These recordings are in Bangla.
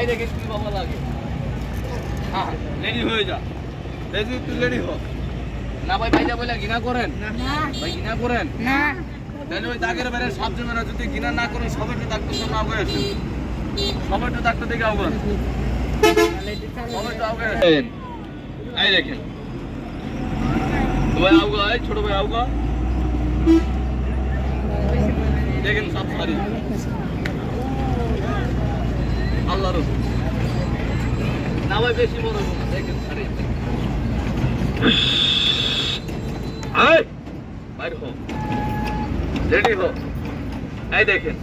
আই দেখে কি বাবা লাগে হ্যাঁ রেডি হয়ে যা দেখি তুই রেডি হ না ভাই ভাইটা বলে ঘৃণা করেন না ভাই ঘৃণা করেন না তাহলে ওই দাগের বাইরে সাপ জমেরা যদি ঘৃণা না করেন সবাই তো ডাক্তার সামনে আগে আসেন সবাই তো ডাক্তার দেখে আউগান সবাই তো আগে আসেন আই দেখেন ভাই আউগা ছোট ভাই আউগা দেখেন সাপ সারি আল্লাহর না ভাই বেশি মনে হয় না দেখেন সারি আয় বাইরে হো রেডি হো এই দেখেন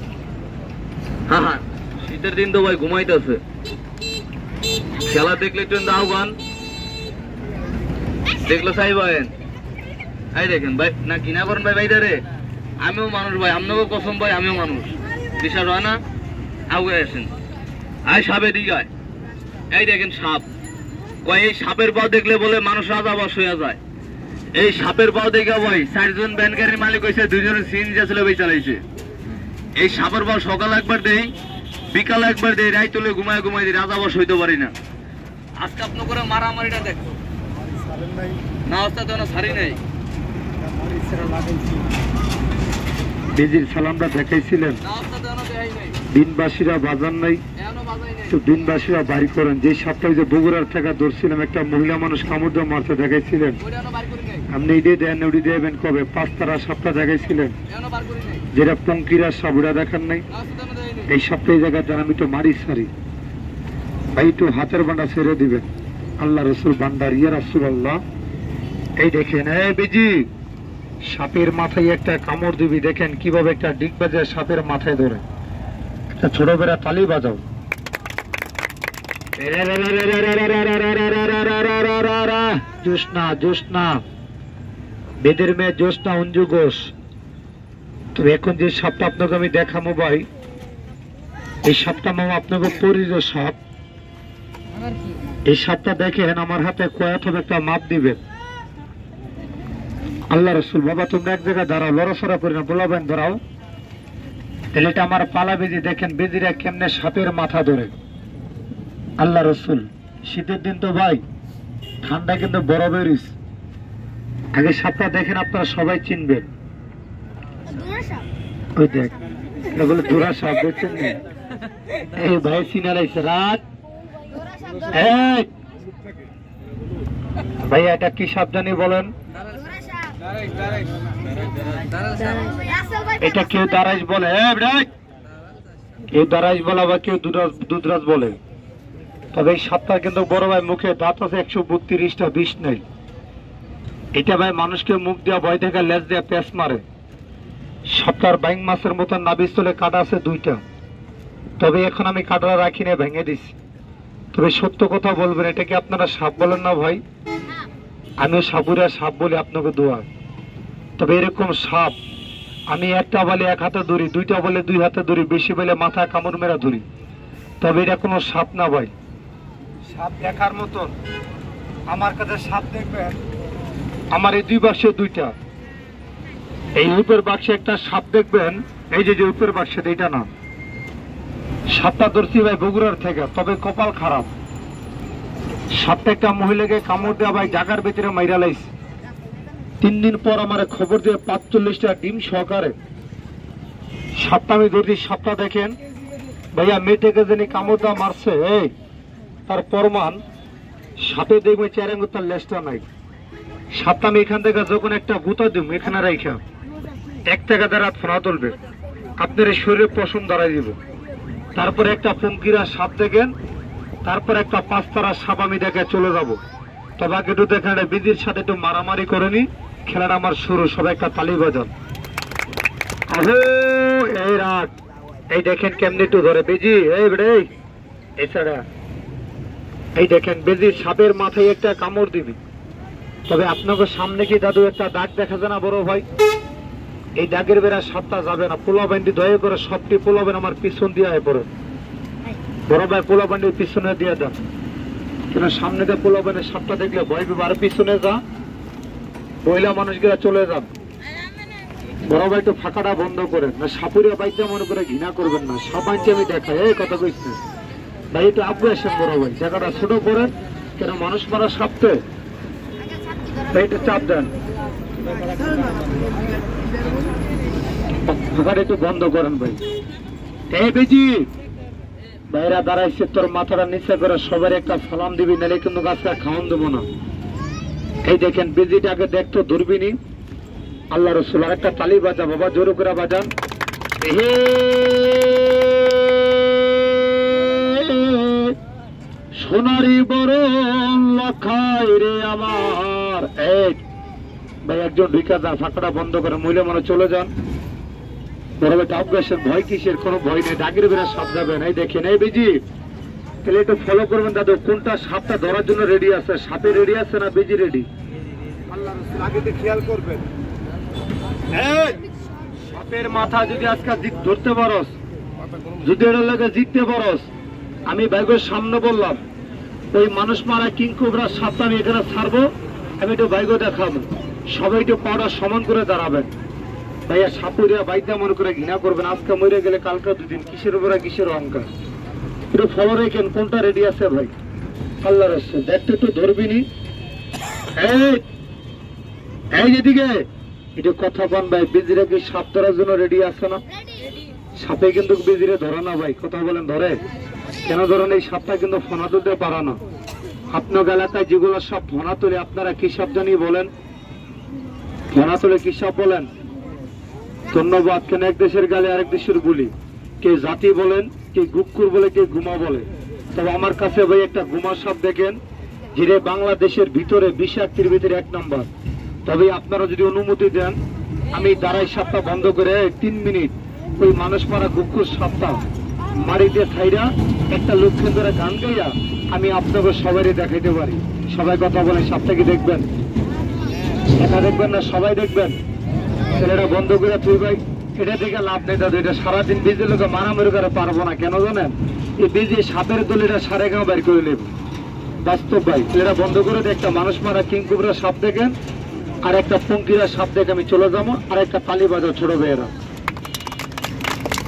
হ্যাঁ হ্যাঁ শীতের দিন তো ভাই ঘুমাইতেছে খেলা দেখলে একটু আহ্বান দেখলো সাই ভাই এই দেখেন ভাই না কিনা করেন ভাই ভাই রে আমিও মানুষ ভাই আপনাকেও কসম ভাই আমিও মানুষ বিশ্বাস হয় না আগে আসেন আয় সাপে দিঘায় এই দেখেন সাপ কয় এই সাপের পাও দেখলে বলে মানুষ রাজাবাস হয়ে যায় এই সাপের পাও দেখে ভাই 4 জন ভ্যান গাড়ির মালিক হয়েছে 2 জনের সিএনজি ছিল ভাই চালাইছে এই সাপের পাও সকাল একবার দেই বিকাল একবার দেই রাত তুলে ঘুমায় ঘুমায় দিই রাজাবাস হইতে পারি না আজকে আপনি করে মারামারিটা দেখো না অবস্থা তো সারি নাই বেজির সালামটা দেখাইছিলেন না অবস্থা তো দেখাই নাই দিনবাসীরা বাজার নাই এখনো বাজাই নাই তো দিনবাসীরা বাড়ি করেন যে সাপটা যে বগুড়ার থেকে ধরছিলাম একটা মহিলা মানুষ কামড় দিয়ে মারতে দেখাইছিলেন ওইটা এখনো বার করি নাই আপনি এটাই দেন ওটি দেবেন কবে 5 তারা সাপটা দেখাইছিলেন এখনো বার করি নাই যেটা পঙ্কিরা সাবুরা দেখান নাই না অবস্থা তো দেখাই নাই এই সাপটা এই জায়গায় আমি তো মারি সারি ভাই একটু হাতের বান্ডা ছেড়ে দিবেন আল্লাহ রসুল বান্দার ইয়া রাসূলুল্লাহ এই দেখেন এই বেজি সাপের মাথায় একটা কামড় দিবি দেখেন কিভাবে একটা ডিগ বাজে সাপের মাথায় ধরে একটা ছোট বেড়া তালি বাজাও জোসনা জোসনা বেদের মেয়ে জোসনা অঞ্জু ঘোষ তো এখন যে সাপটা আপনাকে আমি দেখাবো ভাই এই সাপটা মামা আপনাকে পরিচিত সাপ এই সাপটা দেখেন আমার হাতে কয়েক হবে একটা মাপ দিবেন আল্লাহ রসুল বাবা তোমরা এক জায়গায় দাঁড়াও লড়াছড়া করি না বলাবেন দাঁড়াও তাহলে এটা আমার পালা বেজি দেখেন বেজিরা কেমনে সাপের মাথা ধরে আল্লাহ রসুল শীতের দিন তো ভাই ঠান্ডা কিন্তু বরফের আগে সাপটা দেখেন আপনারা সবাই চিনবেন ওই দেখ এগুলো জোড়া সাপ দেখছেন এই ভাই চিনালাইছে রাত ভাইয়া এটা কি সাপ জানি বলেন এটা কেউ দারাজ বলে কেউ দারাজ বলে আবার কেউ দুধরাজ বলে তবে এই সাপটা কিন্তু বড় ভাই মুখে দাঁত আছে 132টা বিষ নেই এটা ভাই মানুষকে মুখ দেওয়া ভয় থেকে লেজ দেওয়া পেঁচ মারে সাপটার বাইং মাছের মতন নাবিজ তলে কাটা আছে 2টা তবে এখন আমি কাটা রাখি না ভেঙে দিছি তবে সত্য কথা বলবেন এটা কি আপনারা সাপ বলেন না ভাই আমিও সাপুরা সাপ বলি আপনাকে দোয়া তবে এরকম সাপ আমি একটা বলে 1 হাতে ধরি 2টা বলে 2 হাতে ধরি বেশি বলে মাথা কামড় মেরা ধরি তবে এটা কোনো সাপ না ভাই সাপ দেখার মতন আমার কাছে সাপ দেখবেন আমার এই 2 বাক্সে 2টা এই উপর বাক্সে একটা সাপ দেখবেন এই যে উপর বাক্সে এইটা না সাপটা ধরছি ভাই বগুড়ার থেকে তবে কপাল খারাপ সাপটা একটা মহিলাকে কামড় দেওয়া ভাই জাগার ভিতরে মাইরা লাইছে 3 দিন পর আমার খবর দিয়ে 45টা ডিম সহকারে সাপটা আমি ধরছি সাপটা দেখেন ভাইয়া মেয়েটাকে যিনি কামড় দেওয়া মারছে এই তার প্রমাণ সাপে দেখবে চেরাঙ্গুর তার লেজটা নাই সাপটা আমি এখান থেকে যখন একটা গুতা দিব এখানে রাইখা 1 টাকা দ্বারা ফোনা তুলবে আপনার শরীরে পশম দাঁড়াই দিব তারপরে একটা পঙ্কিরা সাপ দেখেন তারপর একটা 5 তারা সাপ আমি দেখে চলে যাব তবে আগে একটু দেখেন বিধির সাথে একটু মারামারি করেনি খেলাটা আমার শুরু সবাই একটা তালি বাজান এই রাত এই দেখেন কেমনি একটু ধরে বেজি এই বেড়ে এছাড়া এই দেখেন বেজির সাপের মাথায় একটা কামড় দিবি তবে আপনাকে সামনে কি দাদু একটা দাগ দেখা যায় না বড় ভাই এই দাগের বেড়া সাপটা যাবে না পোলাবান্ডি দয়া করে সবটি পোলাবেন আমার পিছন দিয়ে পড়ে বড় ভাই পোলাবান্ডির পিছনে দিয়ে দেন কেন সামনে দিয়ে পোলাবানের সাপটা দেখলে ভয় পেবে আর পিছনে যা মহিলা মানুষগুলা চলে যান বড় ভাই একটু ফাঁকাটা বন্ধ করেন না সাপুরিয়া বাইকটা মনে করে ঘৃণা করবেন না সাপ আনছি আমি দেখাই এই কথা কইছি ভাই একটু আগে আসেন বড় ভাই, জায়গাটা ছোট করেন, কেন মানুষ মারা সাপতে ভাই একটু চাপ দেন, ফাঁকাটা একটু বন্ধ করেন ভাই। এই বেজি ভাইরা দাঁড়াইছে, তোর মাথাটা নিচে করে সবার একটা সালাম দিবি, নাহলে কিন্তু গাছটা খাওয়ান দেবো না। এই দেখেন বেজিটাকে দেখতো দূরবীনি, আল্লাহ রসুল। আর একটা তালি বাজা বাবা, জোর করে বাজান। সোনারি বরণ লখাই রে আমার। এই ভাই একজন ঢুকা যান, ফাঁকটা বন্ধ করে, মহিলা মনে চলে যান। বড় ভাই অভ্যাসের ভয় কিসের, কোনো ভয় নেই, ডাকের বেড়া সাপ যাবেন। এই দেখেন এই বেজি, তাহলে একটু ফলো করবেন দাদু, কোনটা সাপটা ধরার জন্য রেডি আছে, সাপে রেডি আছে না বেজি রেডি, আল্লাহ রাসূল আগে তো খেয়াল করবেন। সাপের মাথা যদি আজকে ধরতে পারস, যদি এর লাগে জিততে পারস, আমি ভাইগোর সামনে বললাম ওই মানুষ মারা কিংকোবরা সাপটা আমি এখানে ছাড়বো, আমি একটু ভাইগো দেখাবো, সবাই একটু পাওয়াটা সমান করে দাঁড়াবেন। ভাইয়া সাপুরিয়া বাইদা মনে করে ঘৃণা করবেন, আজকে মরে গেলে কালকে দুদিন, কিসের উপরে কিসের অহংকার। একটু ফলো রেখেন, কোনটা রেডি আছে ভাই, আল্লাহ রাসূল দেখতে একটু ধরবিনি। এই যেদিকে এটা কথা পান ভাই, বিজিরা কি সাপ ধরার জন্য রেডি আছে না? সাপে কিন্তু বিজিরে ধরে না ভাই, কথা বলেন ধরে কেন ধরেন? এই সাপটা কিন্তু ফোনা তুলতে পারে না। আপনার এলাকায় যেগুলো সব ফোনা তুলে, আপনারা কি সাপ জানি বলেন? ফোনা তুলে কি সাপ বলেন? ধন্যবাদ। কেন এক দেশের গালে আরেক দেশের গুলি, কে জাতি বলেন, কে গুক্কুর বলে, কে গুমা বলে। তবে আমার কাছে ভাই একটা গুমা সাপ দেখেন, যেটা বাংলাদেশের ভিতরে বিষাক্তের ভিতরে 1 নম্বর। তবে আপনারা যদি অনুমতি দেন, আমি দাঁড়াই সাপটা বন্ধ করে 3 মিনিট ওই মানুষ মারা গুক্কুর সাপটা মারিতে ছাইরা একটা লক্ষ্যে ধরে গান গাইয়া আমি আপনাকে সবাই দেখাইতে পারি। সবাই কথা বলেন, সাপটা কি দেখবেন? একা দেখবেন না সবাই দেখবেন? ছেলেটা বন্ধ করে তুই ভাই, এটা দেখে লাভ নেই দাদু, এটা সারাদিন বিজে লোকে মারামারি করে পারবো না। কেন জানেন? এই বিজে সাপের দলিটা সারে গাঁও বের করে নেব, বাস্তব ভাই। এটা বন্ধ করে একটা মানুষ মারা কিংকুবরা সাপ দেখেন, আর একটা পঙ্কিরা সাপ দেখে আমি চলে যাবো, আর একটা তালি বাজাও ছোট ভাইয়েরা।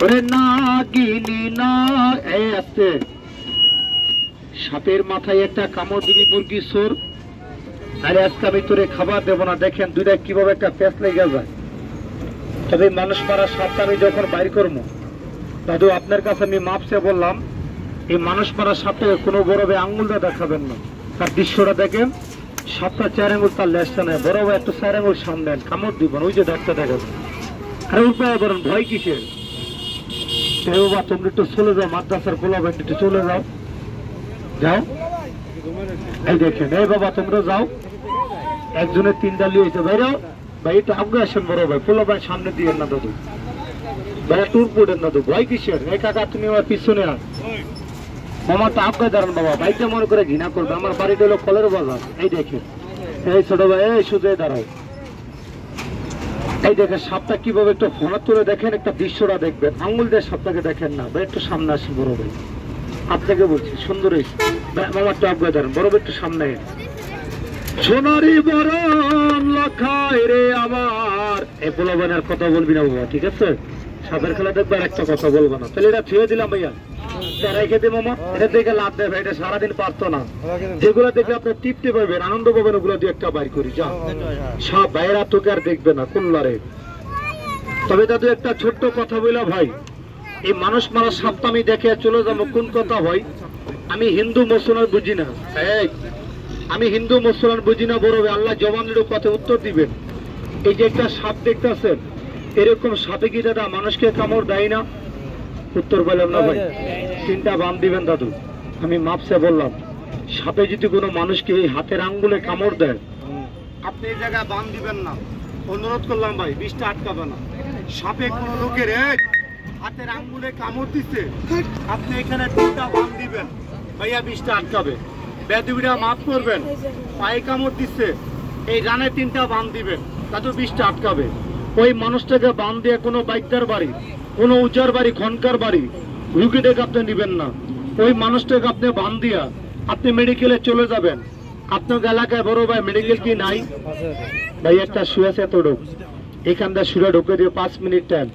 ওরে না গিনি না, এই আসছে সাপের মাথায় একটা কামড় দিবি মুরগি সোর, আরে আজকে আমি তোরে খাবার দেবো না। দেখেন দুইটা কিভাবে একটা প্যাঁচ লেগে যায়। তবে মানুষ মারা সাপটা আমি যখন বাইর করবো দাদু, আপনার কাছে আমি মাপসে বললাম, এই মানুষ মারা সাপটাকে কোনো বড় ভাই আঙ্গুলটা দেখাবেন না। তার দৃশ্যটা দেখেন, সাপটা 4 আঙ্গুল তার লেজটা নেয়, বড় ভাই একটু 4 আঙ্গুল সামনে কামড় দিবেন, ওই যে ডাক্তার দেখাবেন। আরে উপায় বলেন, ভয় কিসের? বাবা তোমরা একটু চলে যাও, মাদ্রাসার পোলাবেন একটু চলে যাও, যাও। এই দেখেন, এই বাবা তোমরা যাও, একজনের 3 ডালি হয়েছে, ভাইরাও ভাই একটু আগে আসেন, বড় ভাই পোলা ভাই সামনে দিয়ে না দাদু, ভাইয়া টুর পড়েন না তো, ভয় কিসের? এই কাকা তুমি আমার পিছনে আস, মামাটা আগে দাঁড়ান বাবা, ভাইকে মনে করে ঘৃণা করবে। আমার বাড়িটা হলো ফলের বাজার। এই দেখেন, এই ছোট ভাই এই সুজে দাঁড়াও, এই দেখেন সাপটা কিভাবে একটু ফোনা তুলে দেখেন, একটা দৃশ্যটা দেখবেন, আঙ্গুল দিয়ে সাপটাকে দেখেন না ভাই, একটু সামনে আসেন বড় ভাই, আপনাকে বলছি সুন্দর হয়েছে। মামাটা আগে দাঁড়ান, বড় ভাই একটু সামনে। সোনারি বরণ লখাই রে আমার, এই পোলাবানের কথা বলবি না বাবা, ঠিক আছে? সাপের খেলা দেখবে আর একটা কথা বলবো না। তাহলে এটা ছুঁয়ে দিলাম ভাইয়া, রেখে দিই মামা, এটা দেখে লাভ নেই ভাই, এটা সারাদিন পারতো না। যেগুলো দেখে আপনি তৃপ্তি পাবেন, আনন্দ পাবেন, ওগুলো দিয়ে একটা বাইর করি যা। সব ভাইয়েরা তোকে আর দেখবে না কল্লারে। তবে দাদু একটা ছোট্ট কথা বললাম ভাই, এই মানুষ মারা সাপটা আমি দেখে চলে যাবো, কোন কথা ভাই? আমি হিন্দু মুসলমান বুঝি না, আমি হিন্দু মুসলমান বুঝি না বড় ভাই, আল্লাহ জবানের কথা উত্তর দিবেন। এই যে একটা সাপ দেখতেছেন, এরকম সাপে কি দাদা মানুষকে কামড় দেয় না? উত্তর বললাম না ভাই, 3টা বান দিবেন দাদু, আমি মাপসে বললাম। সাপে যদি কোনো মানুষকে এই হাতের আঙ্গুলে কামড় দেয়, আপনি এই জায়গায় বান দিবেন না, অনুরোধ করলাম ভাই, 20টা আটকাবে না। সাপে কোনো লোকের হাতের আঙ্গুলে কামড় দিচ্ছে, আপনি এখানে 3টা বান দিবেন ভাইয়া, 20টা আটকাবে। বেদবিটা মাফ করবেন, পায়ে কামড় দিচ্ছে, এই রানে 3টা বান দিবেন দাদু, 20টা আটকাবে। ওই মানুষটাকে বান দিয়ে কোনো বাইকদার বাড়ি, কোনো উচার বাড়ি, খনকার বাড়ি রুগী দেখে আপনি নিবেন না। ওই মানুষটাকে আপনি বান দিয়া আপনি মেডিকেলে চলে যাবেন। আপনার এলাকায় বড় ভাই মেডিকেল কি নাই ভাই? একটা শুয়েছে এতটুক, এখানটা শুয়ে ঢুকে দিয়ে 5 মিনিট টাইম,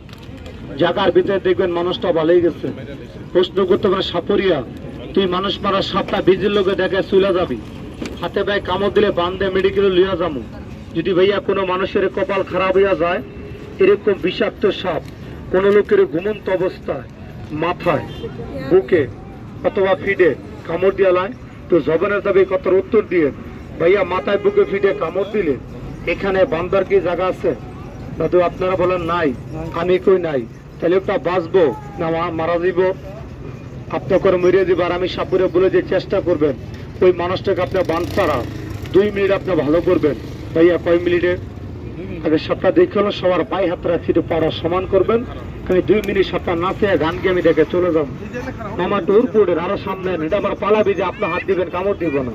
জায়গার ভিতরে দেখবেন মানুষটা ভালোই গেছে। প্রশ্ন করতে পারে সাপরিয়া তুই মানুষ মারার সাপটা বীজের লোকে দেখে চলে যাবি, হাতে ভাই কামড় দিলে বান্ধে মেডিকেলে লিয়া যাবো। যদি ভাইয়া কোনো মানুষের কপাল খারাপ হইয়া যায়, এরকম বিষাক্ত সাপ কোনো লোকের ঘুমন্ত অবস্থায় মাথায়, বুকে অথবা ফিডে কামড় দিয়া লাই, তো জবানের যাবে কত উত্তর দিয়ে ভাইয়া মাথায় বুকে ফিডে কামড় দিলে এখানে বান্দার কি জায়গা আছে? দাদু আপনারা বলেন নাই, আমি কই নাই, তাহলে ওটা বাঁচবো না মারা দিব? আপনার মরে দিব। আর আমি সাপুরে বলে যে চেষ্টা করবেন ওই মানুষটাকে আপনার বাঁধতারা 2 মিনিট আপনি ভালো করবেন। ভাইয়া কয় মিনিটে আগে সাপটা দেখে হলো সবার পায়ে হাত রাখছি, পাড়া সমান করবেন। আমি 2 মিনিট সাপটা নাচে গান গিয়ে আমি দেখে চলে যাবো। মামা টুর পুরের আরো সামনে এটা আমার পালাবি যে আপনার হাত দিবেন, কামড় দিব না।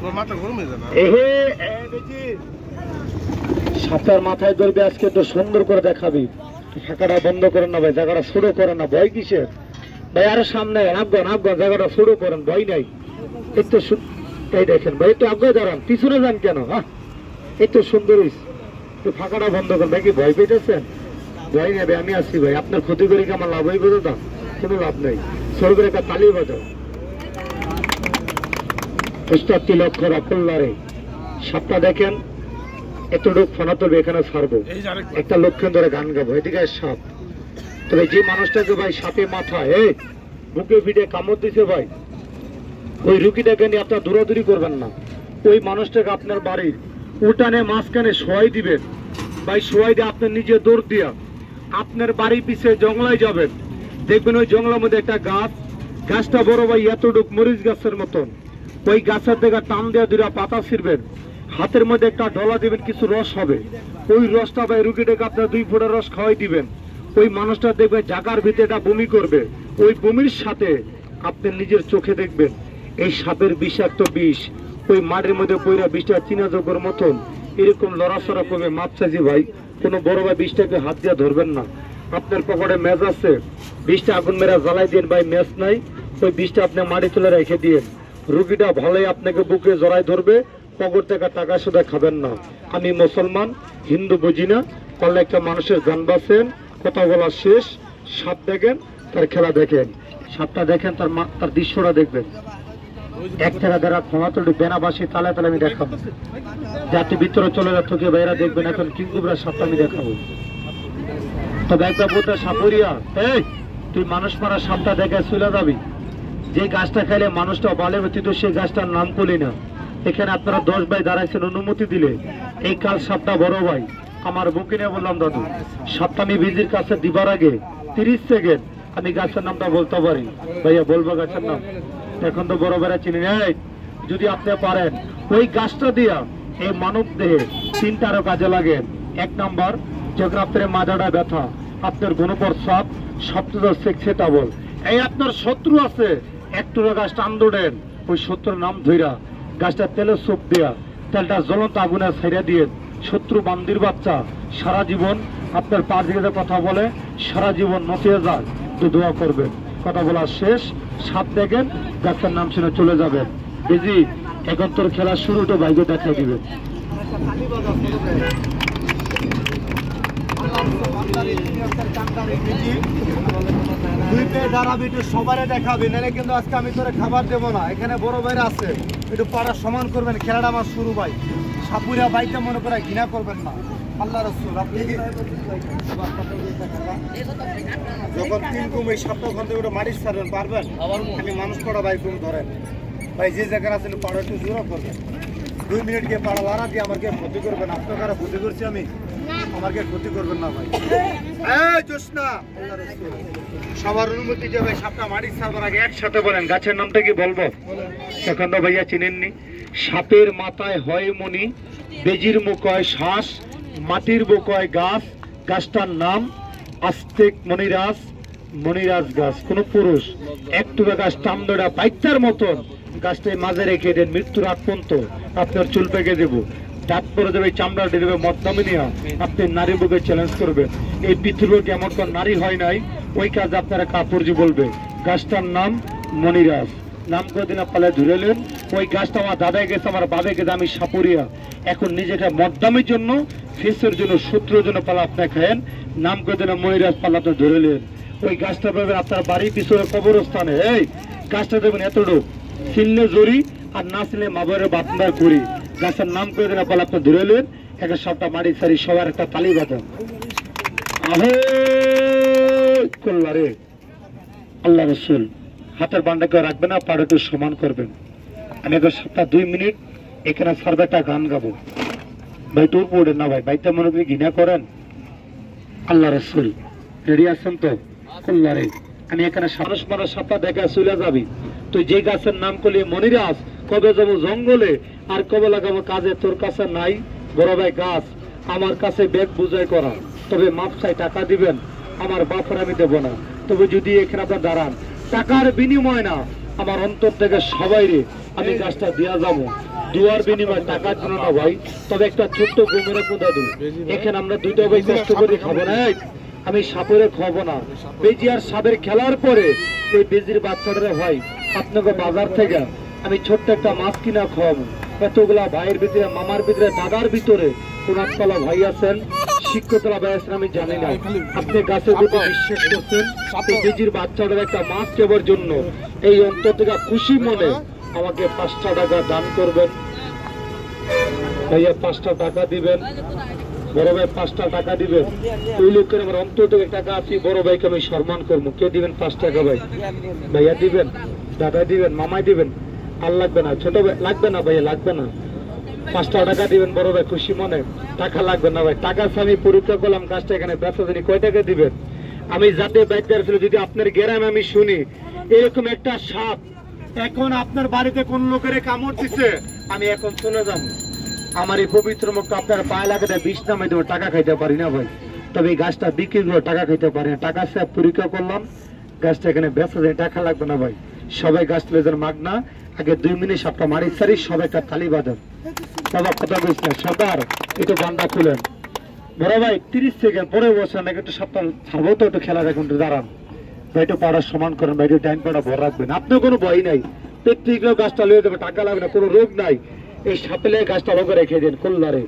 সাপটার মাথায় ধরবে আজকে তো সুন্দর করে দেখাবি, ফাঁকাটা বন্ধ করেন না ভাই, জায়গাটা ছোটো করেন না, ভয় কিসের ভাই? আরো সামনে নামগন জায়গাটা ছোটো করেন, ভয় নাই। একটু এই দেখেন ভাই, একটু আগে দাঁড়ান, পিছনে যান কেন? হ্যাঁ এই তো সুন্দর, একটু ফাঁকাটা বন্ধ করেন। ভাই কি ভয় পেয়েছেন? ভয় নেবে, আমি আসছি ভাই। আপনার ক্ষতি করে কি আমার লাভ হইব? দাদা কোনো লাভ নেই, সর করে একটা তালি বাজাও। 75 লক্ষ রাখল্লারে সাপটা দেখেন, এতটুক ফোনা তুলবে, এখানে ছাড়বো, একটা লক্ষণ ধরে গান গাবো, এদিকে সাপ। তবে যে মানুষটাকে ভাই সাপে মাথায় বুকে ফিটে কামড় দিছে ভাই, ওই রুগীটাকে নিয়ে আপনার দৌড়াদৌড়ি করবেন না। ওই মানুষটাকে আপনার বাড়ির উঠানে মাঝখানে শোয়াই দিবেন ভাই, শোয়াই দিয়ে আপনার নিজে দৌড় দিয়া আপনার বাড়ির পিছিয়ে জঙ্গলায় যাবেন। দেখবেন ওই জঙ্গলের মধ্যে একটা গাছটা বড় ভাই এতটুক মরিচ গাছের মতন, ওই গাছের থেকে টান দেওয়া 2টা পাতা ছিঁড়বেন, হাতের মধ্যে একটা ডলা দিবেন, কিছু রস হবে, ওই রসটা ভাই রুগীটাকে আপনার 2 ফোঁটা রস খাওয়াই দিবেন। ওই মানুষটা দেখবেন জাগার ভিতরে এটা বমি করবে, ওই বমির সাথে আপনি নিজের চোখে দেখবেন এই সাপের বিষাক্ত বিষ ওই মাটির মধ্যে পইরা বিষটা চিনা যোগের মতন এরকম লড়াচড়া করবে। মাছ চাইছি ভাই, কোনো বড় ভাই বিষটাকে হাত দিয়ে ধরবেন না। আপনার পকেটে ম্যাচ আছে, বিষটা আগুন মেরা জ্বালাই দিন ভাই, ম্যাচ নাই, ওই বিষটা আপনি মাটি তুলে রেখে দিন। রুগীটা ভালোই আপনাকে বুকে জড়াই ধরবে, পকেট থেকে টাকা সুদা খাবেন না। আমি মুসলমান, হিন্দু বুঝি না, পারলে একটা মানুষের জান বাঁচেন। কথা বলা শেষ। সাপ দেখেন, তার খেলা দেখেন, সাপটা দেখেন, তার দৃশ্যটা দেখবেন। এক টাকা দ্বারা ক্ষমা তুলি বেনাবাসী তালে তালে আমি দেখাবো, যাতে ভিতরে চলে যা তোকে বাইরা দেখবেন। এখন কিংকুবরা সাপটা আমি দেখাবো। তবে একবার বলতে সাপুরিয়া, এই তুই মানুষ মারা সাপটা দেখে চলে যাবি। যে গাছটা খাইলে মানুষটা বালে তুই তো সেই গাছটার নাম করলি না। এখানে আপনারা 10 ভাই দাঁড়াইছেন অনুমতি দিলে, এই কাল সাপটা বড় ভাই আমার বুকে নিয়ে বললাম, দাদু সাপটা আমি বীজির কাছে দিবার আগে 30 সেকেন্ড আমি গাছের নামটা বলতে পারি। ভাইয়া বলবো গাছের নাম? এখন তো বড় বেড়া চিনি নাই। যদি আপনি পারেন ওই গাছটা দিয়া এই মানব দেহে 3টারও কাজে লাগে। 1 নাম্বার, যখন আপনার মাজাটা ব্যথা, আপনার গুণপর সাপ, সপ্তদশ সেটা বল, এই আপনার শত্রু আছে, একটু গাছ টান দৌড়েন, ওই শত্রুর নাম ধইরা গাছটা তেলের চোখ দিয়া তেলটা জ্বলন্ত আগুনে ছাইড়া দিয়ে শত্রু বান্দির বাচ্চা সারা জীবন আপনার পা দিকে কথা বলে সারা জীবন নচিয়ে যায়, তো দোয়া করবেন। কথা বলা শেষ। সাপ দেখেন, গাছের নাম শুনে চলে যাবেন। বেজি এখন তোর খেলা শুরু, তো ভাইকে দেখা দিবেন। সবারে দেখাবি, নাহলে কিন্তু আজকে আমি তোরে খাবার দেবো না। এখানে বড় ভাইরা আছে, একটু পাড়া সমান করবেন। খেলাটা আমার শুরু ভাই, সাপুরিয়া বাইকটা মনে করে ঘৃণা করবেন না। আল্লাহ রাসূল আপনি যখন 3 কুম এই সপ্তাহ ঘন্টা ওটা মারিস ছাড়বেন, পারবেন? আমি মানুষ পড়া ভাই কুম ধরেন ভাই, যে জায়গায় আছে পাড়া একটু জোরা করবেন। 2 মিনিট গিয়ে পাড়া লাড়া দিয়ে আমাকে ক্ষতি করবেন। আপনার কারা ক্ষতি করছি আমি, আমাকে ক্ষতি করবেন না ভাই। সবার অনুমতি যে ভাই সাপটা মাটির ছাড়বার আগে একসাথে বলেন গাছের নামটা কি বলবো? এখন তো ভাইয়া চিনেননি। সাপের মাথায় হয় মণি, বেজির মুখ হয় শ্বাস, মাটির বুক হয় গাছ, গাছটার নাম আস্তেক মনিরাজ। মনিরাজ গাছ, কোন পুরুষ একটু গাছ টামদোড়া বাইকটার মতন গাছটাই মাঝে রেখে দেন, মৃত্যুর আগ পর্যন্ত আপনার চুল পেকে দেবো, দাঁত পরে দেবে, চামড়া দিয়ে দেবে, মদ্দামি নিয়ে আপনি নারী বুকে চ্যালেঞ্জ করবেন। এই পৃথিবীতে এমন কোন নারী হয় নাই, ওই কাজ আপনারা কাপুরজি বলবে। গাছটার নাম মনিরাজ। নাম কদিন পালে ধরেলেন, ওই গাছটা আমার দাদাই গেছে, আমার বাবা গেছে, আমি সাপুরিয়া। এখন নিজেকে মদ্দামির জন্য, ফেসের জন্য, শত্রুর জন্য পালা আপনি খায়েন। নাম কদিন মনিরাজ পালা তো ধরেলেন। ওই গাছটা পাবেন আপনার বাড়ির পিছনে কবরস্থানে। এই গাছটা দেবেন এতটুক, চিনলে জরি আর না চিনলে মাবরের বাপমার করি। গাছের নাম করে দেন, পালা আপনি ধরে নেন, একটা সবটা মারি সারি সবার একটা তালি বাজান। রে আল্লাহ রসুল হাতের বান্ডাকে রাখবে না, পাড়ে একটু সমান করবেন। আমি এখন 2 মিনিট এখানে সার্ভে একটা গান গাবো। ভাই তোর পড়েন না ভাই, ভাইটা মনে করি ঘৃণা করেন। আল্লাহ রসুল রেডি আছেন তো? আল্লাহ রে আমি এখানে মানুষ সাপটা দেখা চলে যাবি। তুই যে গাছের নাম করলি মনিরাজ, কবে যাবো জঙ্গলে আর কবে লাগাবো কাজে, তোর কাছে নাই বড় ভাই গাছ, আমার কাছে ব্যাগ বুঝাই করা, তবে মাপ চাই টাকা দিবেন, আমার বাপর আমি দেবো না। তবে যদি এখানে আপনার দাঁড়ান, টাকার বিনিময় না, আমার অন্তর থেকে সবাই রে আমি গাছটা দেওয়া যাবো, দুয়ার বিনিময় টাকার জন্য না ভাই। তবে একটা ছোট্ট গোমেরা কোদা দেবো, এখানে আমরা দুইটা ভাই কষ্ট করে খাবো না, আমি সাপেরে খাবো না। বেজি আর সাপের খেলার পরে এই বেজির বাচ্চাটা ভাই আপনাকে বাজার থেকে আমি ছোট্ট একটা মাছ কিনা খাওয়াবো। এতগুলা ভাইয়ের ভিতরে, মামার ভিতরে, দাদার ভিতরে কোনাতলা ভাই আছেন, শিক্ষকতলা ভাই আছেন, আমি জানি না। আপনি গাছের প্রতি বিশ্বাস করছেন, এই বেজির বাচ্চাটার একটা মাছ খাবার জন্য এই অন্তর থেকে খুশি মনে আমাকে 5টা টাকা দান করবেন। ভাইয়া 5টা টাকা দিবেন, বড় ভাই 5টা টাকা দিবেন। ওই লোকের আমার অন্তর থেকে টাকা আছে, বড় ভাইকে আমি সম্মান করবো। কে দিবেন 5 টাকা? ভাই ভাইয়া দিবেন, দাদা দিবেন, মামাই দিবেন। আর লাগবে না, ছোট ভাই লাগবে না, ভাইয়া লাগবে না। 5টা টাকা দিবেন বড় ভাই খুশি মনে, টাকা লাগবে না ভাই। টাকা আমি পরীক্ষা করলাম গাছটা এখানে ব্যবসা জানি, কয় টাকা দিবেন? আমি যাতে বাইকার ছিল, যদি আপনার গ্রামে আমি শুনি এরকম একটা সাপ এখন আপনার বাড়িতে কোন লোকের কামড় দিছে, আমি এখন চলে যাবো, আমার এই পবিত্র মুখটা আপনার পায়ে লাগাতে 20 নামে দেবো, টাকা খাইতে পারি না ভাই। তবে এই গাছটা বিক্রি করে টাকা খাইতে পারি না। টাকা সে পরীক্ষা করলাম, গাছটা এখানে ব্যবসা জানি, টাকা লাগবে না ভাই। সবাই গাছ তুলে যান মাগনা, আগে 2 মিনিট সাপটা মারি সারি সবাই একটা তালি বাজান। বাবা কথা বলছি না, সবার একটু বান্ডা খুলেন। বড় ভাই 30 সেকেন্ড পরে বসেন, একটু সপ্তাহ ছাড়বো তো, একটু খেলা দেখুন, দাঁড়ান ভাই, একটু পাড়া সমান করেন ভাই, একটু টাইম পাড়া ভর রাখবেন। আপনার কোনো ভয় নাই, প্রত্যেক গাছটা লিয়ে দেবে, টাকা লাগবে না, কোনো রোগ নাই। এই সাপেলে গাছটা রোগে রেখে দিন কল্যাণে।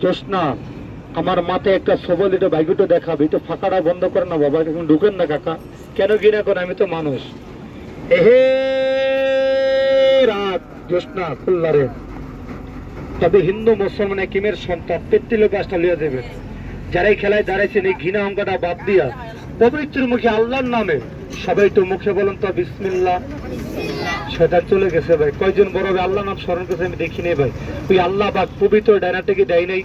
জোসনা আমার মাথায় একটা সবল, এটা বাইকটা দেখাবে, একটু ফাঁকাটা বন্ধ করেন না বাবা, এখন ঢুকেন না কাকা, কেন ঘৃণা করেন? আমি তো মানুষ। এহে রাত জোসনা কল্যাণে। তবে হিন্দু মুসলমান একিমের সন্তান, প্রত্যেক গাছটা লিয়ে দেবেন। যারাই খেলায় দাঁড়াইছেন এই ঘৃণা অঙ্কটা বাদ দিয়া পবিত্র মুখে আল্লাহর নামে সবাই তো মুখে বলেন তো বিসমিল্লাহ। সেটা চলে গেছে ভাই, কয়জন বড় ভাই আল্লাহ নাম স্মরণ করছে আমি দেখি নেই ভাই। ওই আল্লাহ পাক পবিত্র ডায়নাটা কি দেয় নাই?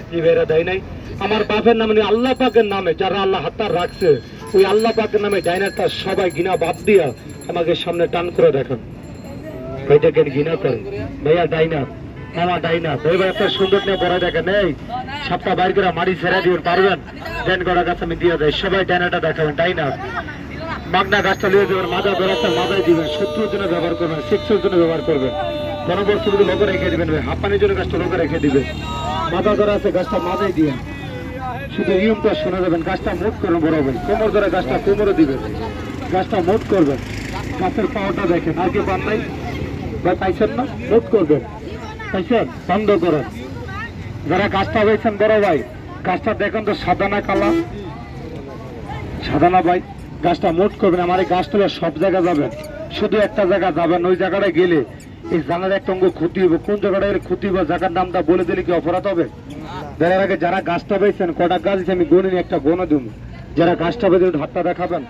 কি ভাইরা দেয় নাই? আমার বাপের নামে আল্লাহ পাকের নামে যারা আল্লাহ হাতার রাখছে, ওই আল্লাহ পাকের নামে ডায়নাটা সবাই ঘৃণা বাদ দিয়া আমাকে সামনে টান করে দেখান। ভাইটাকে ঘৃণা করে ভাইয়া ডাইনা, মামা ডাইনা, ভাই ভাই একটা সুন্দর নিয়ে বড় দেখেন। এই সাপটা বাইর করে মারি ছেড়ে দিবেন, পারবেন? ড্যান করা গাছ আমি দিয়ে দেয়, সবাই ডাইনাটা দেখাবেন। ডাইনা মাগনা গাছটা লিয়ে দেবেন, মাজা বেড়াতে মাজায় দিবেন, 70 জন্য ব্যবহার করবেন, 60 জন্য ব্যবহার করবেন, 15 বছর লোকে রেখে দিবেন ভাই, হাঁপানির জন্য গাছটা লোকে রেখে দিবেন। মাজা ধরা আছে গাছটা মাজাই দিবেন, শুধু নিয়মটা শুনে দেবেন। গাছটা মোট করবেন বড় ভাই, কোমর ধরে গাছটা কোমরে দিবেন, গাছটা মোট করবেন। গাছের পাওয়াটা দেখেন, আর কি পান নাই ভাই, পাইছেন না? মোট করবেন, পাইছেন? বন্ধ করেন। যারা গাছটা পাইছেন বড় ভাই, গাছটা দেখেন তো সাদা না কালা? সাদা না ভাই? গাছটা মোট করবেন। আমার এই গাছ তুলে সব জায়গা যাবেন, শুধু একটা জায়গা যাবেন, ওই জায়গাটায় গেলে এই জানার একটা অঙ্গ ক্ষতি হবে। কোন জায়গাটা গেলে ক্ষতি হবে, জায়গার নামটা বলে দিলে কি অপরাধ হবে? দেখার আগে যারা গাছটা পাইছেন, কটা গাছ দিচ্ছে আমি গণিনি, একটা গণ দেব। যারা গাছটা পেয়েছেন হাতটা দেখাবেন,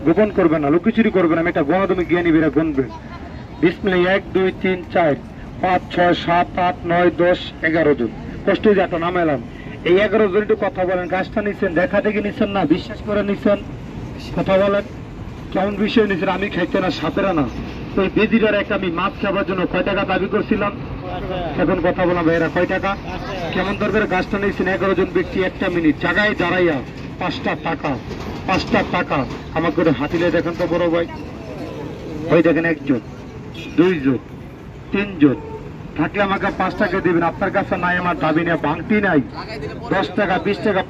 গোপন করবেন না, লুকিচুরি করবেন, আমি একটা গণ তুমি গিয়ে নিবি, গুনবেন। বিসমিল্লাহ 1 2 3 4 5 6 7 8 9 10 11 জন, কষ্ট হয়ে একটা নাম এলাম। এই 11 জন একটু কথা বলেন। গাছটা নিচ্ছেন দেখা দেখে নিচ্ছেন না বিশ্বাস করে নিচ্ছেন? কথা বলেন, কেমন বিষয় নিচ্ছেন? আমি খাইতে না, সাপেরা না। তো এই বেজিটার একটা আমি মাছ খাবার জন্য কয় টাকা দাবি করছিলাম, এখন কথা বললাম ভাইরা কয় টাকা? কেমন দরকার গাছটা নিয়েছেন 11 জন ব্যক্তি, 1টা মিনিট জায়গায় দাঁড়াইয়া 5টা টাকা, 5টা টাকা আমাকে করে হাতিলে দেখেন তো বড় ভাই। ওই দেখেন 1 জন, 2 জন, 3 জন থাকলে আমাকে 5 টাকা দিবেন। আপনার কাছে নাই, আমার দাবি নেই, ভাঙতি নাই, 10 টাকা 20 টাকা